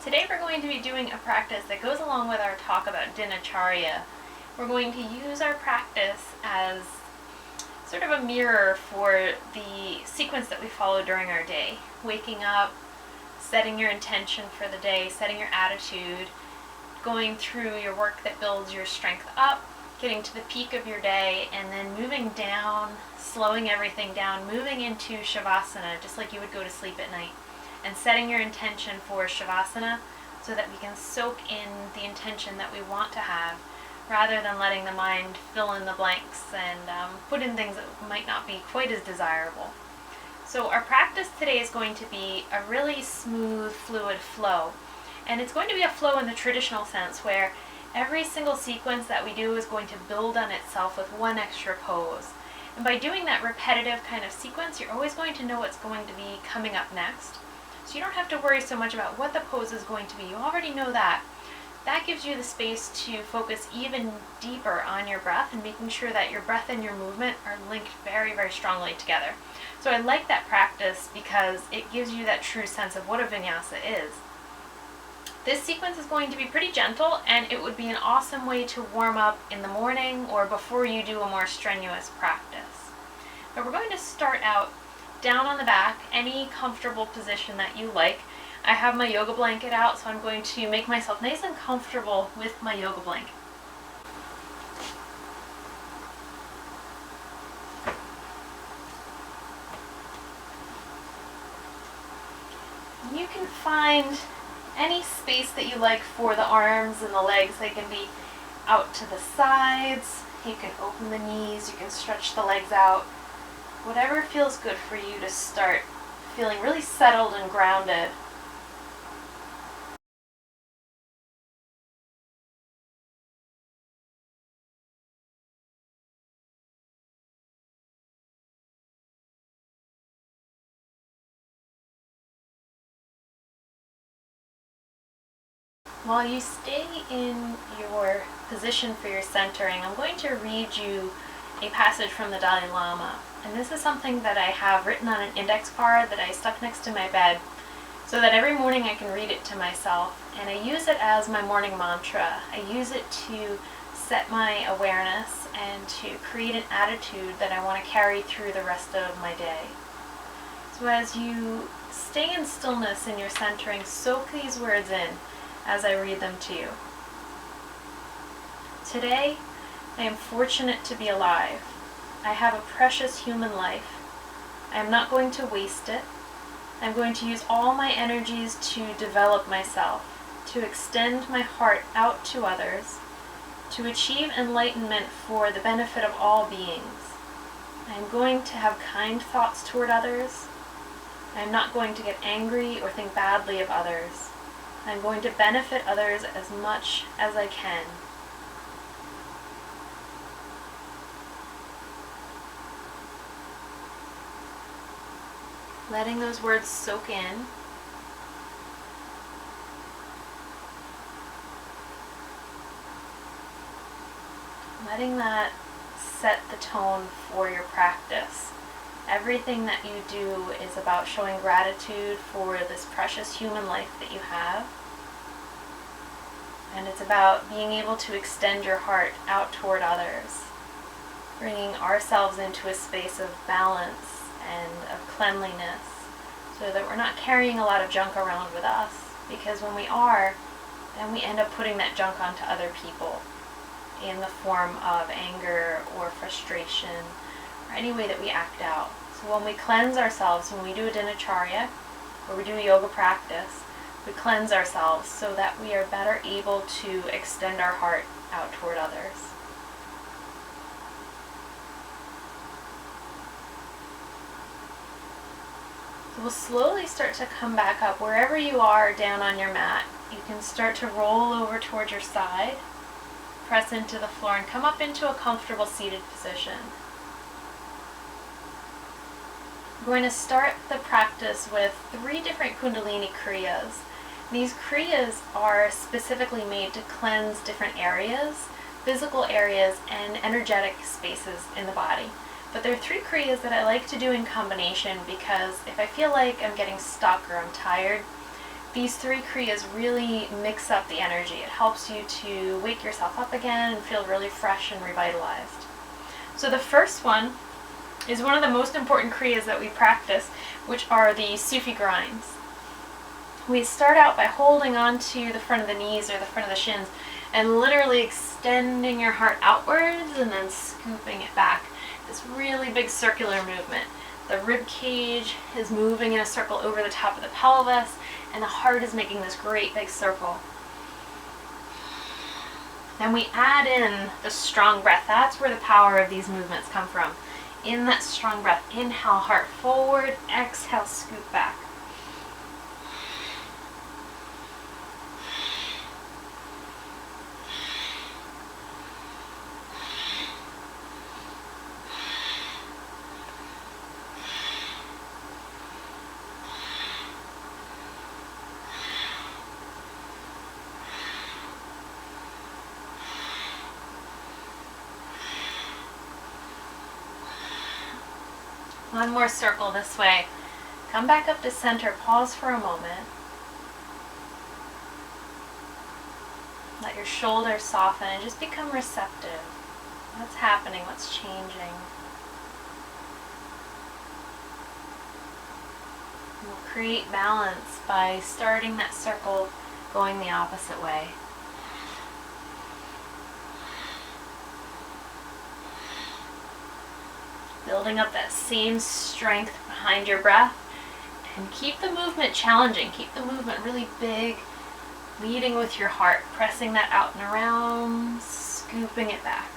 Today we're going to be doing a practice that goes along with our talk about Dinacharya. We're going to use our practice as sort of a mirror for the sequence that we follow during our day. Waking up, setting your intention for the day, setting your attitude, going through your work that builds your strength up, getting to the peak of your day, and then moving down, slowing everything down, moving into shavasana, just like you would go to sleep at night, and setting your intention for shavasana so that we can soak in the intention that we want to have, rather than letting the mind fill in the blanks and put in things that might not be quite as desirable. So our practice today is going to be a really smooth, fluid flow. And it's going to be a flow in the traditional sense where every single sequence that we do is going to build on itself with one extra pose. And by doing that repetitive kind of sequence, you're always going to know what's going to be coming up next. So you don't have to worry so much about what the pose is going to be. You already know that. That gives you the space to focus even deeper on your breath and making sure that your breath and your movement are linked very, very strongly together. So I like that practice because it gives you that true sense of what a vinyasa is. This sequence is going to be pretty gentle, and it would be an awesome way to warm up in the morning or before you do a more strenuous practice. But we're going to start out down on the back, any comfortable position that you like. I have my yoga blanket out, so I'm going to make myself nice and comfortable with my yoga blanket. You can find any space that you like for the arms and the legs. They can be out to the sides. You can open the knees. You can stretch the legs out. Whatever feels good for you to start feeling really settled and grounded. While you stay in your position for your centering, I'm going to read you a passage from the Dalai Lama. And this is something that I have written on an index card that I stuck next to my bed so that every morning I can read it to myself. And I use it as my morning mantra. I use it to set my awareness and to create an attitude that I want to carry through the rest of my day. So as you stay in stillness in your centering, soak these words in as I read them to you. Today, I am fortunate to be alive. I have a precious human life. I am not going to waste it. I'm going to use all my energies to develop myself, to extend my heart out to others, to achieve enlightenment for the benefit of all beings. I am going to have kind thoughts toward others. I am not going to get angry or think badly of others. I'm going to benefit others as much as I can. Letting those words soak in. Letting that set the tone for your practice. Everything that you do is about showing gratitude for this precious human life that you have. And it's about being able to extend your heart out toward others, bringing ourselves into a space of balance and of cleanliness so that we're not carrying a lot of junk around with us, because when we are, then we end up putting that junk onto other people in the form of anger or frustration or any way that we act out. So when we cleanse ourselves, when we do a Dinacharya or we do a yoga practice, we cleanse ourselves so that we are better able to extend our heart out toward others. So we'll slowly start to come back up. Wherever you are down on your mat, you can start to roll over towards your side, press into the floor, and come up into a comfortable seated position. We're going to start the practice with 3 different Kundalini kriyas. These kriyas are specifically made to cleanse different areas, physical areas, and energetic spaces in the body. But there are 3 kriyas that I like to do in combination because if I feel like I'm getting stuck or I'm tired, these 3 kriyas really mix up the energy. It helps you to wake yourself up again and feel really fresh and revitalized. So the first one is one of the most important kriyas that we practice, which are the Sufi grinds. We start out by holding on to the front of the knees or the front of the shins and literally extending your heart outwards and then scooping it back. This really big circular movement. The rib cage is moving in a circle over the top of the pelvis, and the heart is making this great big circle. Then we add in the strong breath. That's where the power of these movements come from. In that strong breath, inhale, heart forward, exhale, scoop back. One more circle this way. Come back up to center, pause for a moment. Let your shoulders soften and just become receptive. What's happening? What's changing? We'll create balance by starting that circle going the opposite way. Building up that same strength behind your breath, and keep the movement challenging. Keep the movement really big, leading with your heart, pressing that out and around, scooping it back.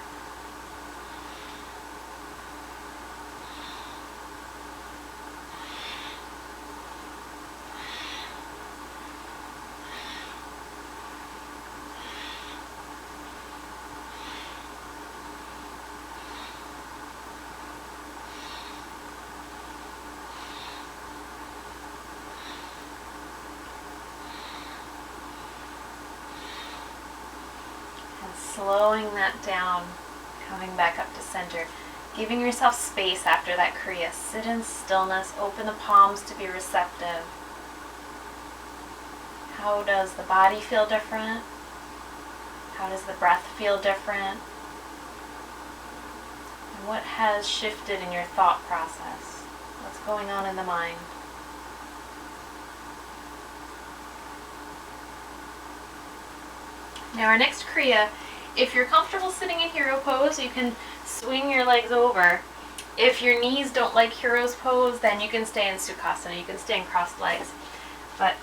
Slowing that down, coming back up to center, giving yourself space after that kriya. Sit in stillness, open the palms to be receptive. How does the body feel different? How does the breath feel different? And what has shifted in your thought process? What's going on in the mind? Now our next kriya, if you're comfortable sitting in hero pose, you can swing your legs over. If your knees don't like hero's pose, then you can stay in sukhasana. You can stay in crossed legs. But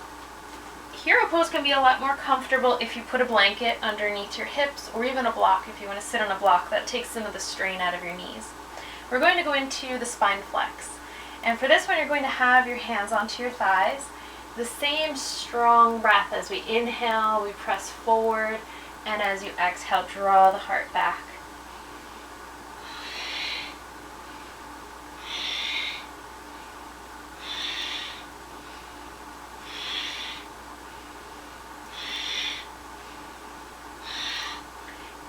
hero pose can be a lot more comfortable if you put a blanket underneath your hips, or even a block if you want to sit on a block. That takes some of the strain out of your knees. We're going to go into the spine flex. And for this one, you're going to have your hands onto your thighs. The same strong breath. As we inhale, we press forward. And as you exhale, draw the heart back.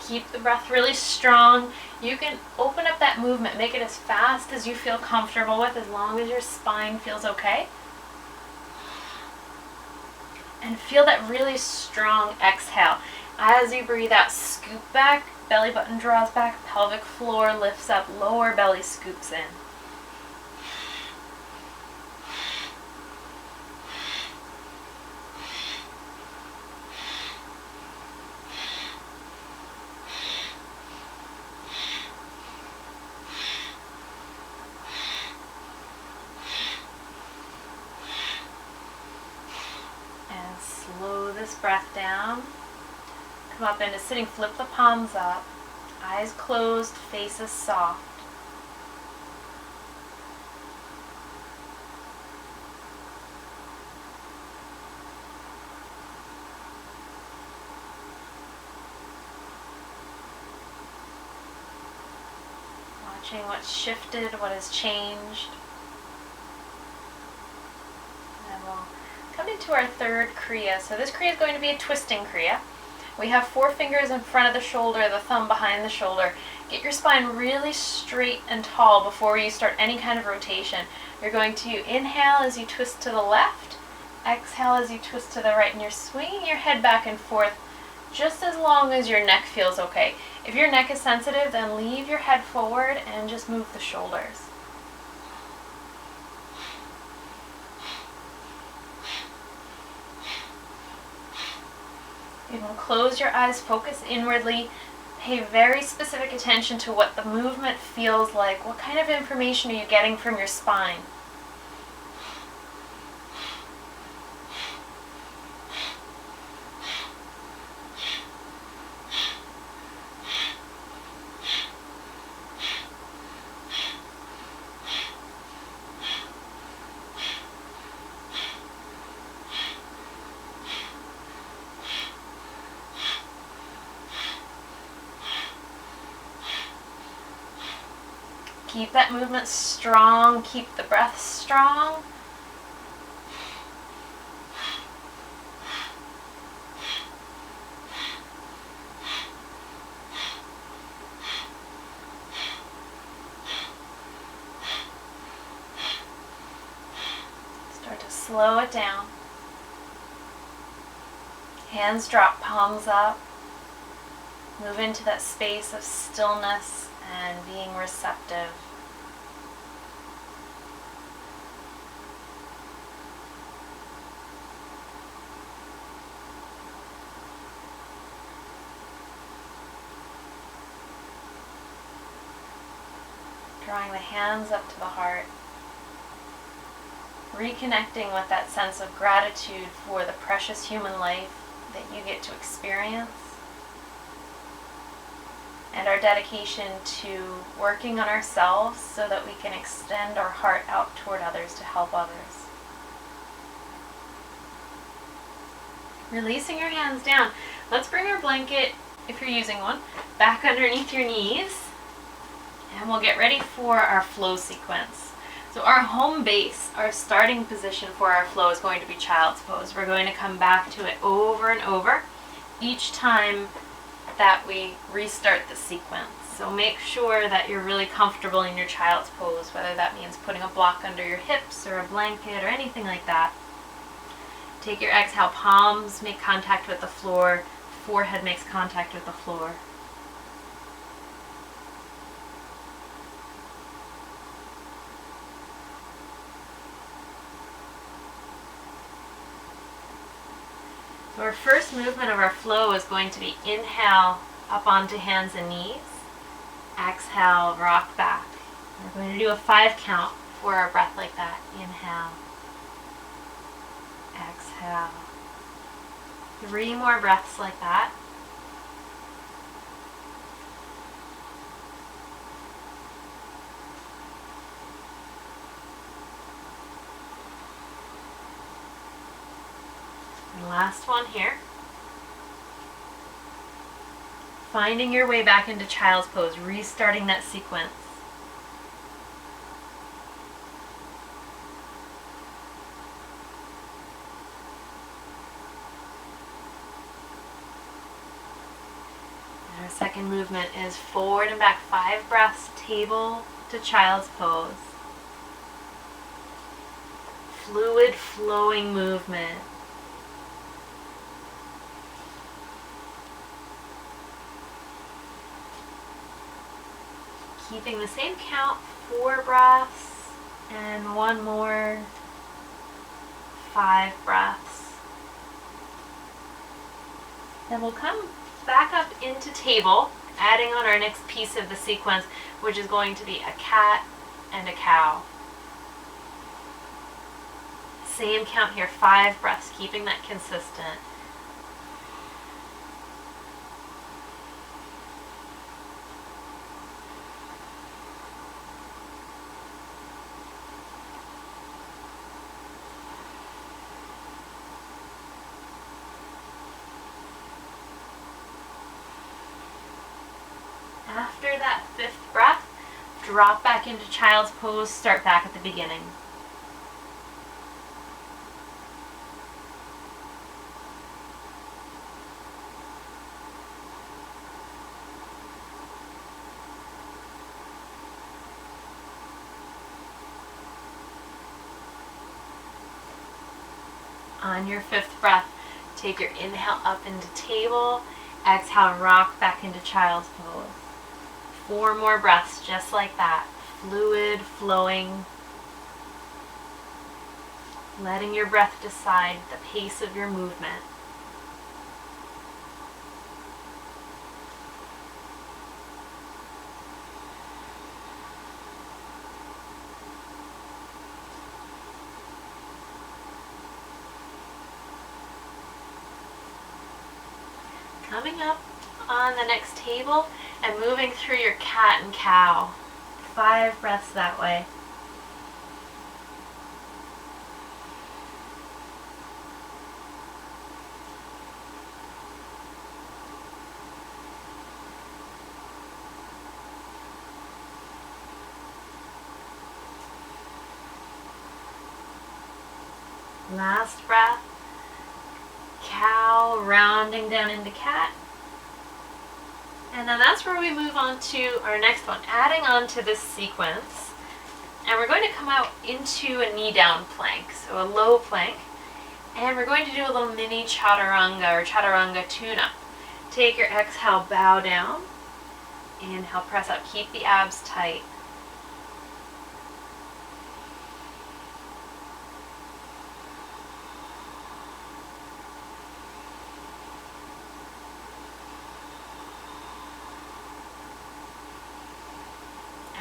Keep the breath really strong. You can open up that movement, make it as fast as you feel comfortable with, as long as your spine feels okay. And feel that really strong exhale. As you breathe out, scoop back, belly button draws back, pelvic floor lifts up, lower belly scoops in. And slow this breath down. Come up into sitting, flip the palms up, eyes closed, faces soft. Watching what's shifted, what has changed. And we'll come into our third kriya. So this kriya is going to be a twisting kriya. We have 4 fingers in front of the shoulder, the thumb behind the shoulder. Get your spine really straight and tall before you start any kind of rotation. You're going to inhale as you twist to the left, Exhale as you twist to the right, and you're swinging your head back and forth just as long as your neck feels okay. If your neck is sensitive, then leave your head forward and just move the shoulders. You can close your eyes, focus inwardly, pay very specific attention to what the movement feels like. What kind of information are you getting from your spine? Keep that movement strong, keep the breath strong. Start to slow it down. Hands drop, palms up. Move into that space of stillness and being receptive. Drawing the hands up to the heart. Reconnecting with that sense of gratitude for the precious human life that you get to experience. And our dedication to working on ourselves so that we can extend our heart out toward others to help others. Releasing your hands down. Let's bring our blanket, if you're using one, back underneath your knees. And we'll get ready for our flow sequence. So our home base, our starting position for our flow is going to be child's pose. We're going to come back to it over and over each time that we restart the sequence. So make sure that you're really comfortable in your child's pose, whether that means putting a block under your hips or a blanket or anything like that. Take your exhale, palms make contact with the floor, forehead makes contact with the floor. So our first movement of our flow is going to be inhale up onto hands and knees. Exhale, rock back. We're going to do a 5 count for our breath like that. Inhale. Exhale. 3 more breaths like that. And last one here. Finding your way back into child's pose, restarting that sequence. And our second movement is forward and back, 5 breaths, table to child's pose. Fluid flowing movement. Keeping the same count, 4 breaths, and 1 more, 5 breaths. Then we'll come back up into table, adding on our next piece of the sequence, which is going to be a cat and a cow. Same count here, 5 breaths, keeping that consistent. After that 5th breath, drop back into child's pose, start back at the beginning. On your fifth breath, take your inhale up into table. Exhale, rock back into child's pose. 4 more breaths just like that. Fluid, flowing. Letting your breath decide the pace of your movement. Coming up on the next table and moving through your cat and cow. 5 breaths that way. Last breath. Cow, rounding down into cat. And then that's where we move on to our next one, adding on to this sequence. And we're going to come out into a knee down plank, so a low plank. And we're going to do a little mini chaturanga or chaturanga tune-up. Take your exhale, bow down. Inhale, press up, keep the abs tight.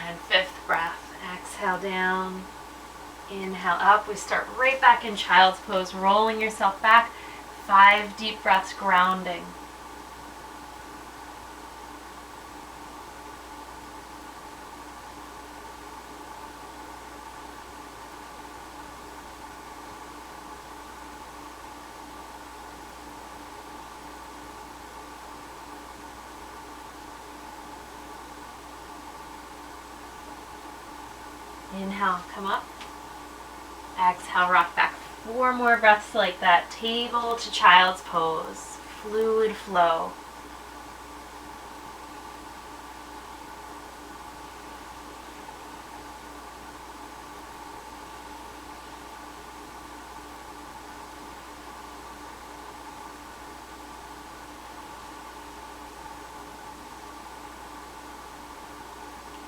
And fifth breath, exhale down, inhale up. We start right back in child's pose, rolling yourself back. 5 deep breaths, grounding. Inhale, come up. Exhale, rock back. 4 more breaths like that. Table to child's pose. Fluid flow.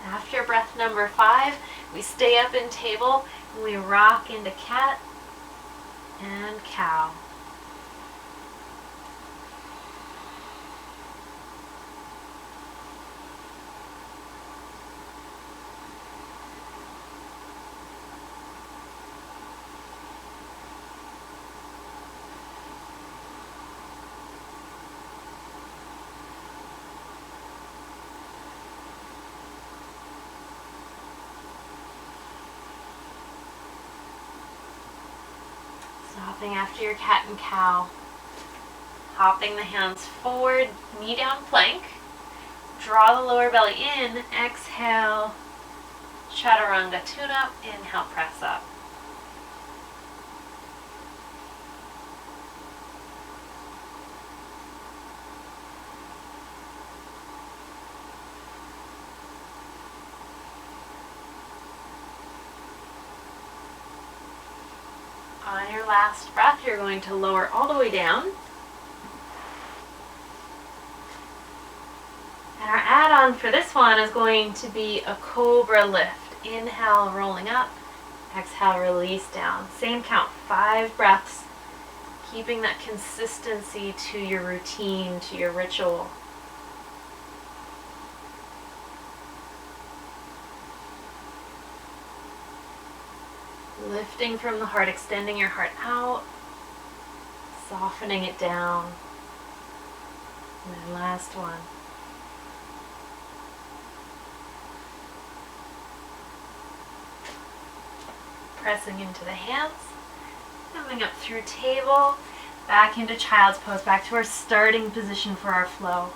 After breath number 5, we stay up in table and we rock into cat and cow. Stopping after your cat and cow. Hopping the hands forward, knee down plank. Draw the lower belly in. Exhale, chaturanga tune-up. Inhale, press up. On your last breath, you're going to lower all the way down. And our add-on for this one is going to be a cobra lift. Inhale, rolling up. Exhale, release down. Same count, 5 breaths. Keeping that consistency to your routine, to your ritual. Lifting from the heart, extending your heart out, softening it down. And then last one. Pressing into the hands, coming up through table, back into child's pose, back to our starting position for our flow.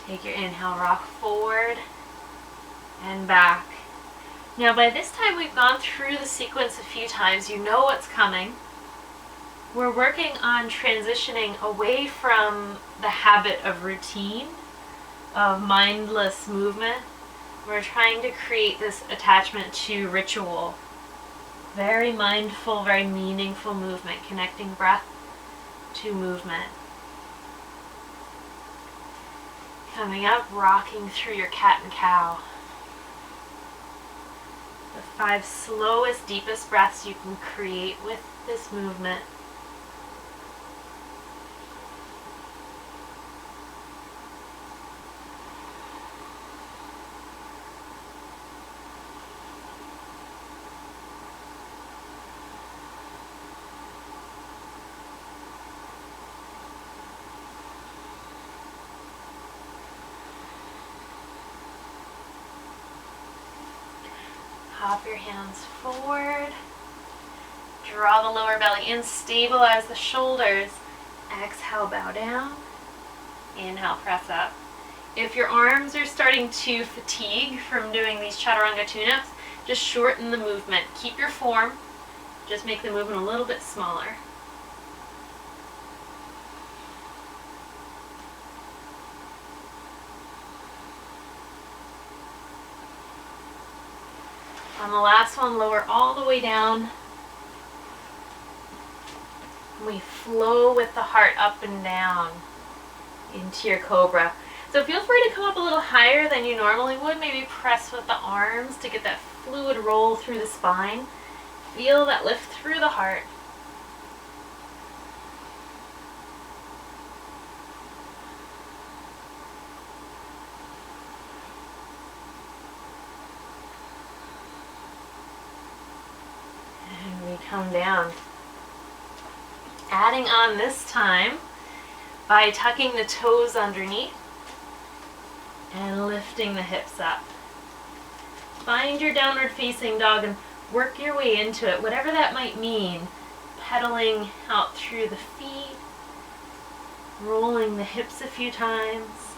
Take your inhale, rock forward and back. Now by this time we've gone through the sequence a few times, you know what's coming. We're working on transitioning away from the habit of routine, of mindless movement. We're trying to create this attachment to ritual. Very mindful, very meaningful movement, connecting breath to movement. Coming up, rocking through your cat and cow. The 5 slowest, deepest breaths you can create with this movement. Hop your hands forward. Draw the lower belly in, stabilize the shoulders. Exhale, bow down. Inhale, press up. If your arms are starting to fatigue from doing these chaturanga tune-ups, just shorten the movement. Keep your form, just make the movement a little bit smaller. On the last one, lower all the way down. We flow with the heart up and down into your cobra. So feel free to come up a little higher than you normally would. Maybe press with the arms to get that fluid roll through the spine. Feel that lift through the heart. Come down. Adding on this time by tucking the toes underneath and lifting the hips up. Find your downward facing dog and work your way into it, whatever that might mean. Pedaling out through the feet, rolling the hips a few times,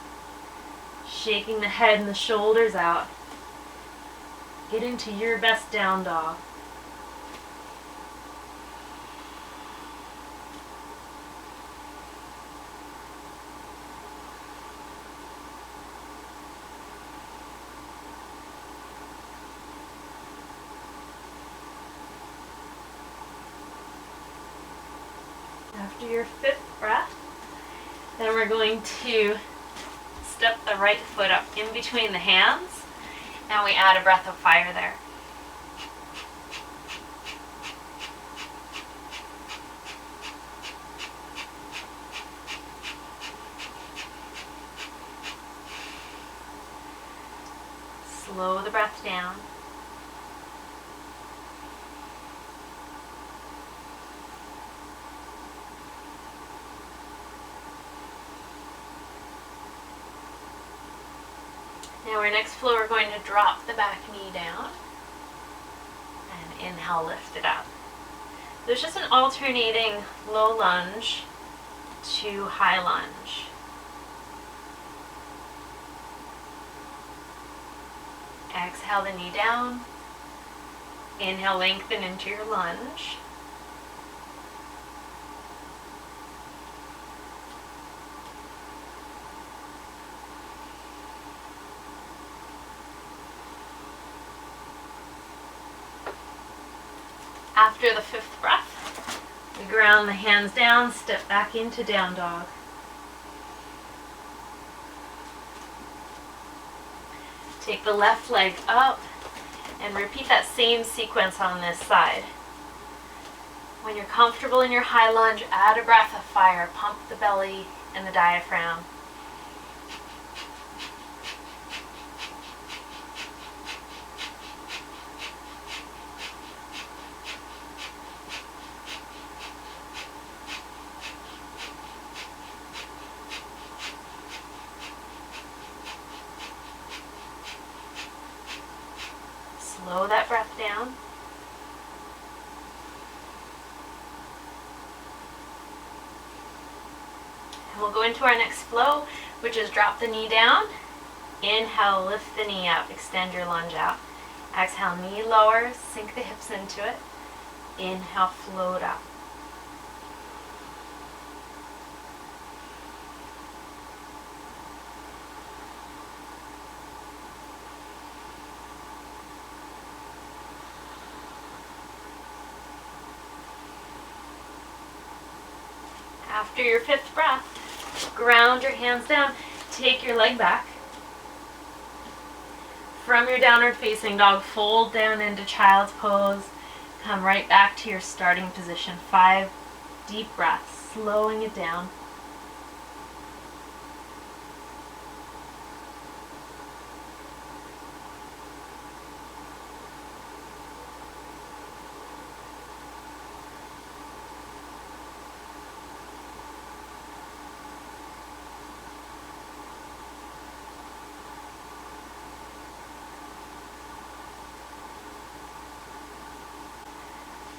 shaking the head and the shoulders out. Get into your best down dog. After your 5th breath, then we're going to step the right foot up in between the hands, and we add a breath of fire there. Slow the breath down. Now our next flow, we're going to drop the back knee down and inhale, lift it up. There's just an alternating low lunge to high lunge. Exhale the knee down. Inhale, lengthen into your lunge. After the 5th breath, we ground the hands down, step back into down dog. Take the left leg up and repeat that same sequence on this side. When you're comfortable in your high lunge, add a breath of fire. Pump the belly and the diaphragm. Slow that breath down. And we'll go into our next flow, which is drop the knee down. Inhale, lift the knee up, extend your lunge out. Exhale, knee lowers, sink the hips into it. Inhale, float up. After your fifth breath, ground your hands down, take your leg back. From your downward facing dog, fold down into child's pose. Come right back to your starting position. 5 deep breaths, slowing it down.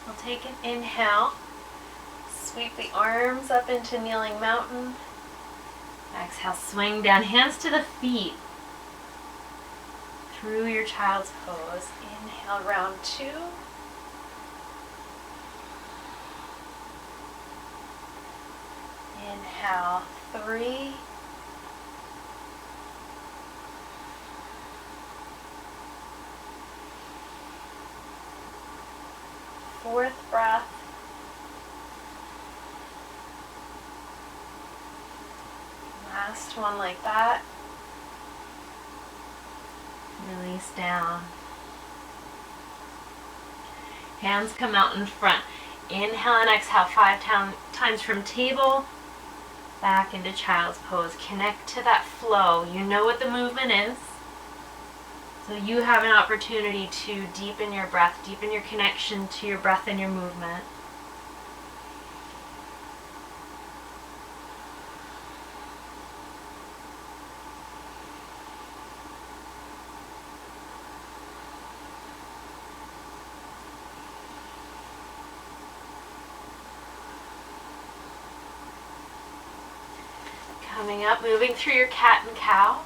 We'll take an inhale, sweep the arms up into kneeling mountain. Exhale, swing down, hands to the feet through your child's pose. Inhale, round 2. Inhale, 3. Fourth breath. Last one like that. Release down. Hands come out in front. Inhale and exhale 5 times from table back into child's pose. Connect to that flow. You know what the movement is. So you have an opportunity to deepen your breath, deepen your connection to your breath and your movement. Coming up, moving through your cat and cow.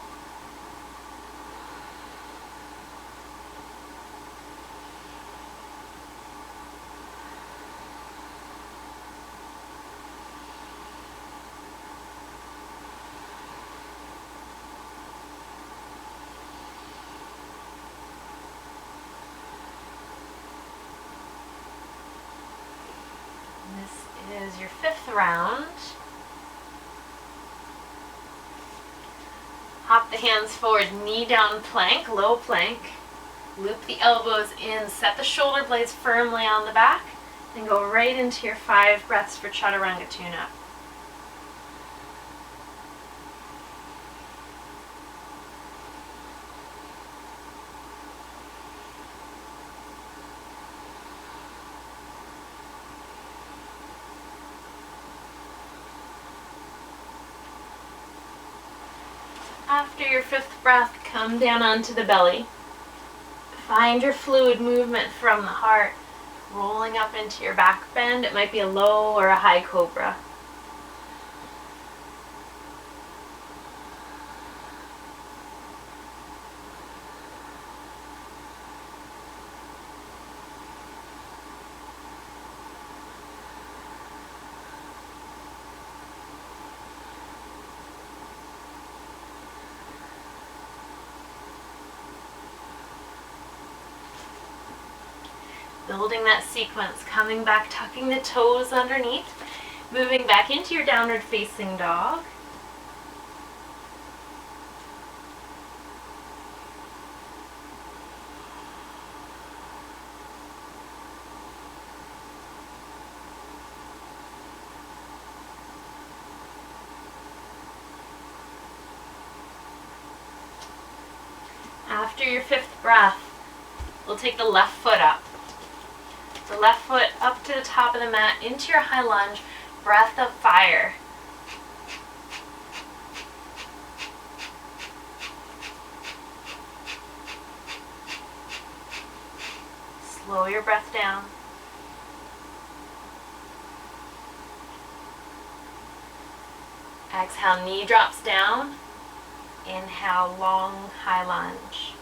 This is your 5th round. Hop the hands forward, knee down plank, low plank. Loop the elbows in, set the shoulder blades firmly on the back, and go right into your 5 breaths for Chaturanga tune-up. After your 5th breath, come down onto the belly. Find your fluid movement from the heart, rolling up into your back bend. It might be a low or a high cobra. Building that sequence, coming back, tucking the toes underneath, moving back into your downward facing dog. After your 5th breath, we'll take the left foot up. The left foot up to the top of the mat, into your high lunge, breath of fire. Slow your breath down. Exhale, knee drops down. Inhale, long high lunge.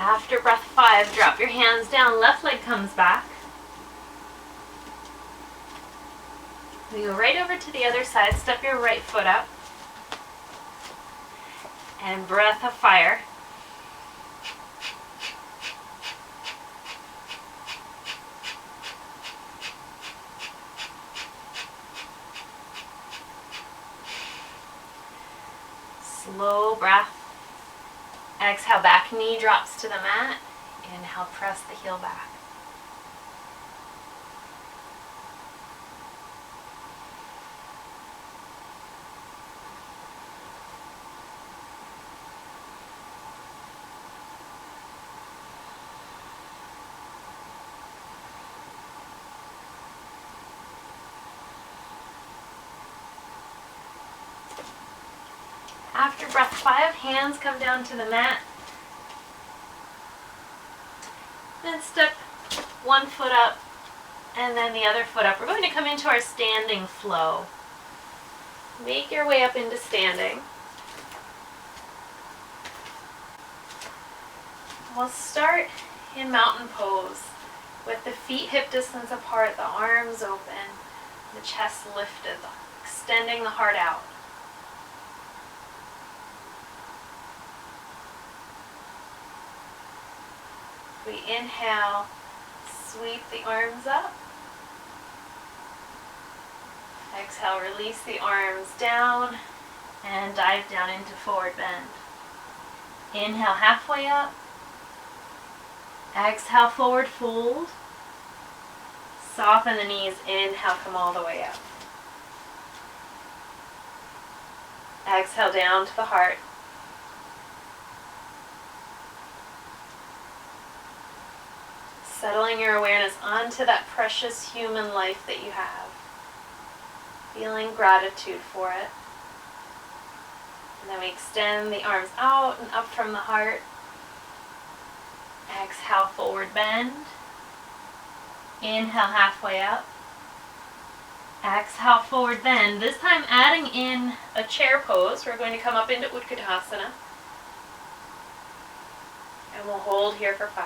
After breath 5, drop your hands down, left leg comes back. We go right over to the other side, step your right foot up. And breath of fire. Slow breath. Exhale, back knee drops to the mat. Inhale, press the heel back. After breath 5, hands come down to the mat. Then step one foot up and then the other foot up. We're going to come into our standing flow. Make your way up into standing. We'll start in mountain pose with the feet hip distance apart, the arms open, the chest lifted, extending the heart out. We inhale, sweep the arms up. Exhale, release the arms down and dive down into forward bend. Inhale, halfway up. Exhale, forward fold. Soften the knees. Inhale, come all the way up. Exhale, down to the heart. Settling your awareness onto that precious human life that you have. Feeling gratitude for it. And then we extend the arms out and up from the heart. Exhale, forward bend. Inhale, halfway up. Exhale, forward bend. This time adding in a chair pose. We're going to come up into Utkatasana. And we'll hold here for 5.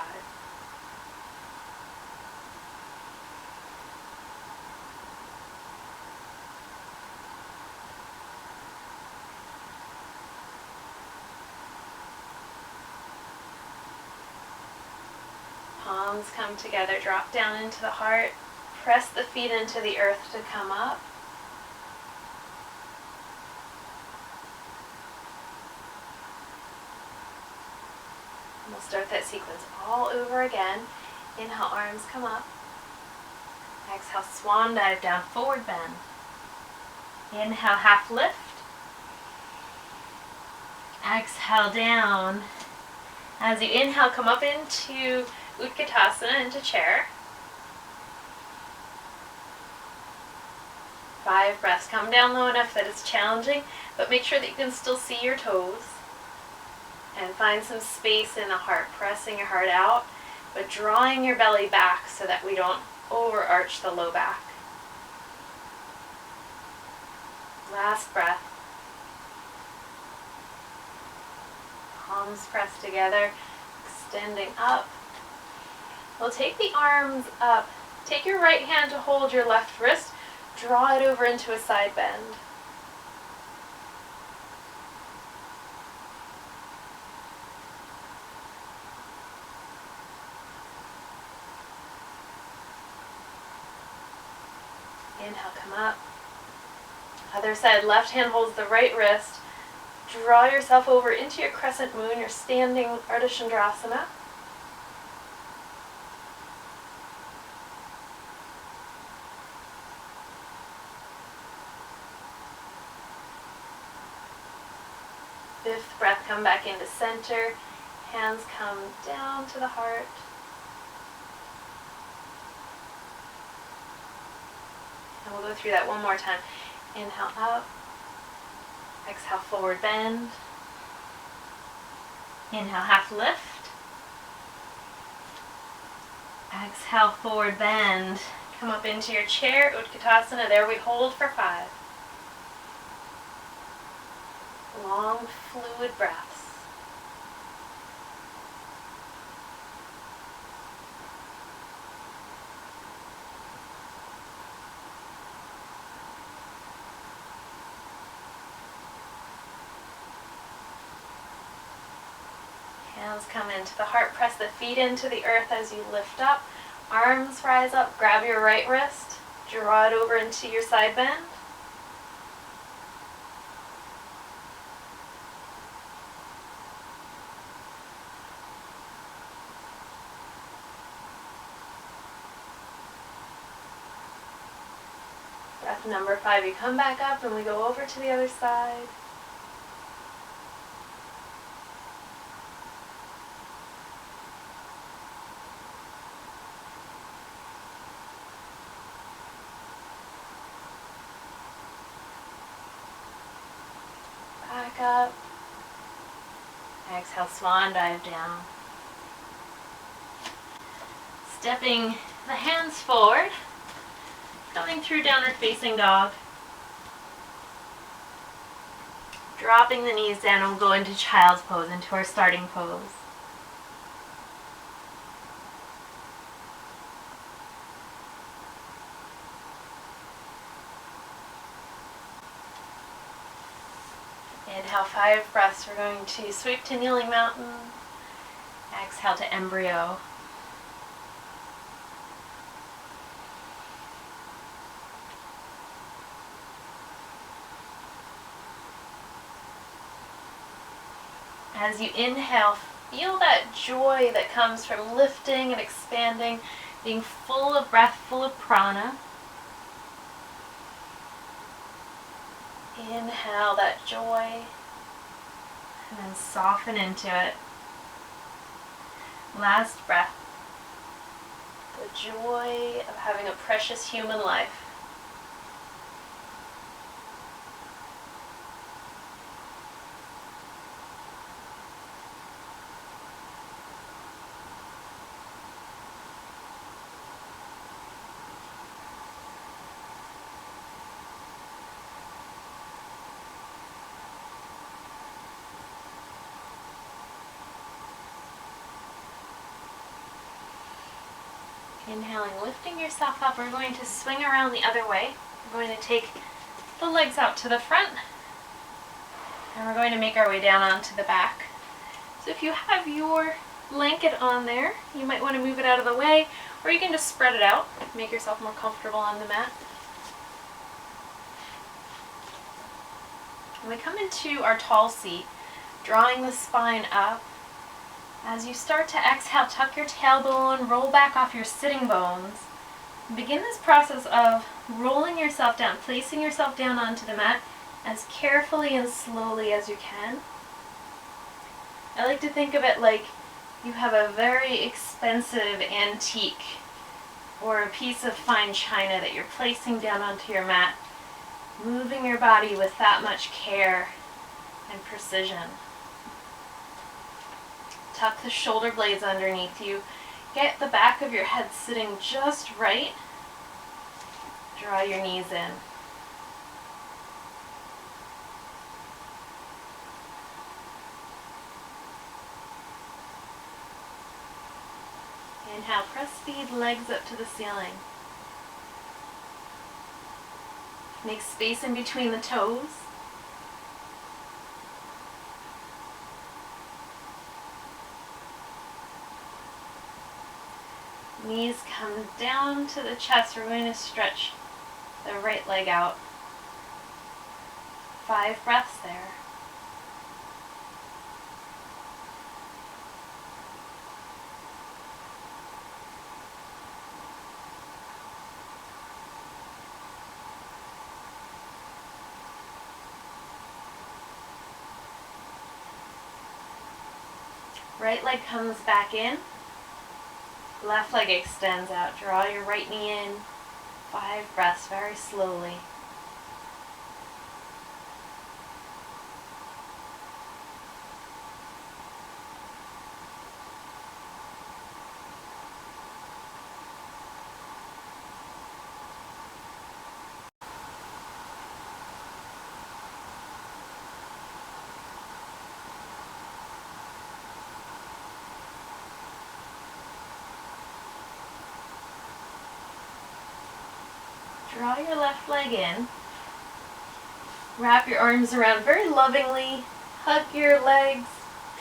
Palms come together, drop down into the heart, press the feet into the earth to come up. And we'll start that sequence all over again. Inhale, arms come up. Exhale, swan dive down, forward bend. Inhale, half lift. Exhale, down. As you inhale, come up into Utkatasana, into chair. 5 breaths. Come down low enough that it's challenging, but make sure that you can still see your toes. And find some space in the heart, pressing your heart out, but drawing your belly back so that we don't overarch the low back. Last breath. Palms pressed together, extending up. We'll take the arms up. Take your right hand to hold your left wrist. Draw it over into a side bend. Inhale, come up. Other side, left hand holds the right wrist. Draw yourself over into your crescent moon, your standing Ardha Chandrasana. Fifth breath, come back into center. Hands come down to the heart. And we'll go through that one more time. Inhale up. Exhale, forward bend. Inhale, half lift. Exhale, forward bend. Come up into your chair, Utkatasana. There we hold for 5. Long, fluid breaths. Hands come into the heart. Press the feet into the earth as you lift up. Arms rise up. Grab your right wrist. Draw it over into your side bend. Breath number 5, you come back up and we go over to the other side. Back up. Exhale, swan dive down. Stepping the hands forward. Coming through downward facing dog. Dropping the knees down and we'll go into child's pose, into our starting pose. Inhale, 5 breaths. We're going to sweep to kneeling mountain. Exhale to embryo. As you inhale, feel that joy that comes from lifting and expanding, being full of breath, full of prana. Inhale that joy, and then soften into it. Last breath. The joy of having a precious human life. Inhaling, lifting yourself up. We're going to swing around the other way. We're going to take the legs out to the front. And we're going to make our way down onto the back. So if you have your blanket on there, you might want to move it out of the way, or you can just spread it out. Make yourself more comfortable on the mat. And we come into our tall seat, drawing the spine up. As you start to exhale, tuck your tailbone, roll back off your sitting bones. Begin this process of rolling yourself down, placing yourself down onto the mat as carefully and slowly as you can. I like to think of it like you have a very expensive antique or a piece of fine china that you're placing down onto your mat, moving your body with that much care and precision. Tuck the shoulder blades underneath you. Get the back of your head sitting just right. Draw your knees in. Inhale, press the legs up to the ceiling. Make space in between the toes. Knees come down to the chest. We're going to stretch the right leg out. 5 breaths there. Right leg comes back in. Left leg extends out. Draw your right knee in. 5 breaths very slowly. Draw your left leg in. Wrap your arms around very lovingly. Hug your legs.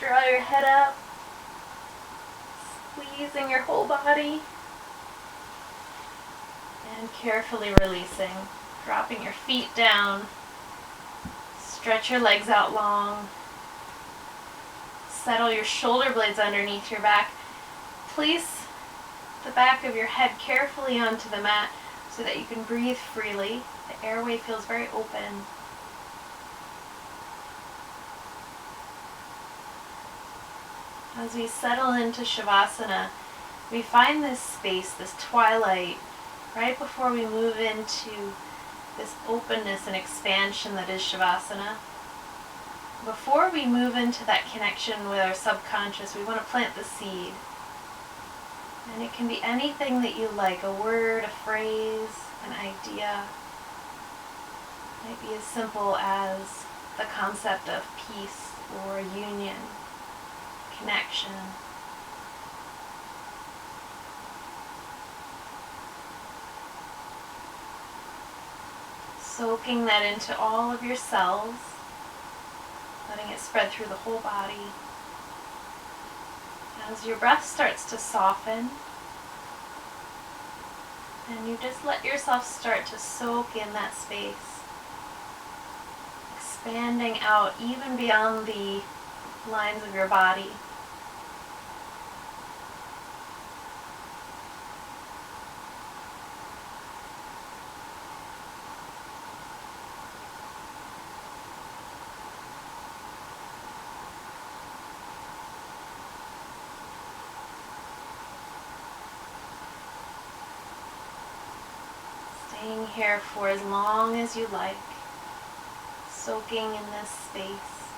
Draw your head up. squeezing your whole body and carefully releasing, dropping your feet down, stretch your legs out long, settle your shoulder blades underneath your back, place the back of your head carefully onto the mat so that you can breathe freely. The airway feels very open. As we settle into shavasana, we find this space, this twilight, right before we move into this openness and expansion that is shavasana. Before we move into that connection with our subconscious, we want to plant the seed. And it can be anything that you like, a word, a phrase, an idea. It might be as simple as the concept of peace or union, connection. Soaking that into all of your cells, letting it spread through the whole body. As your breath starts to soften, and you just let yourself start to soak in that space, expanding out even beyond the lines of your body. Staying here for as long as you like, soaking in this space.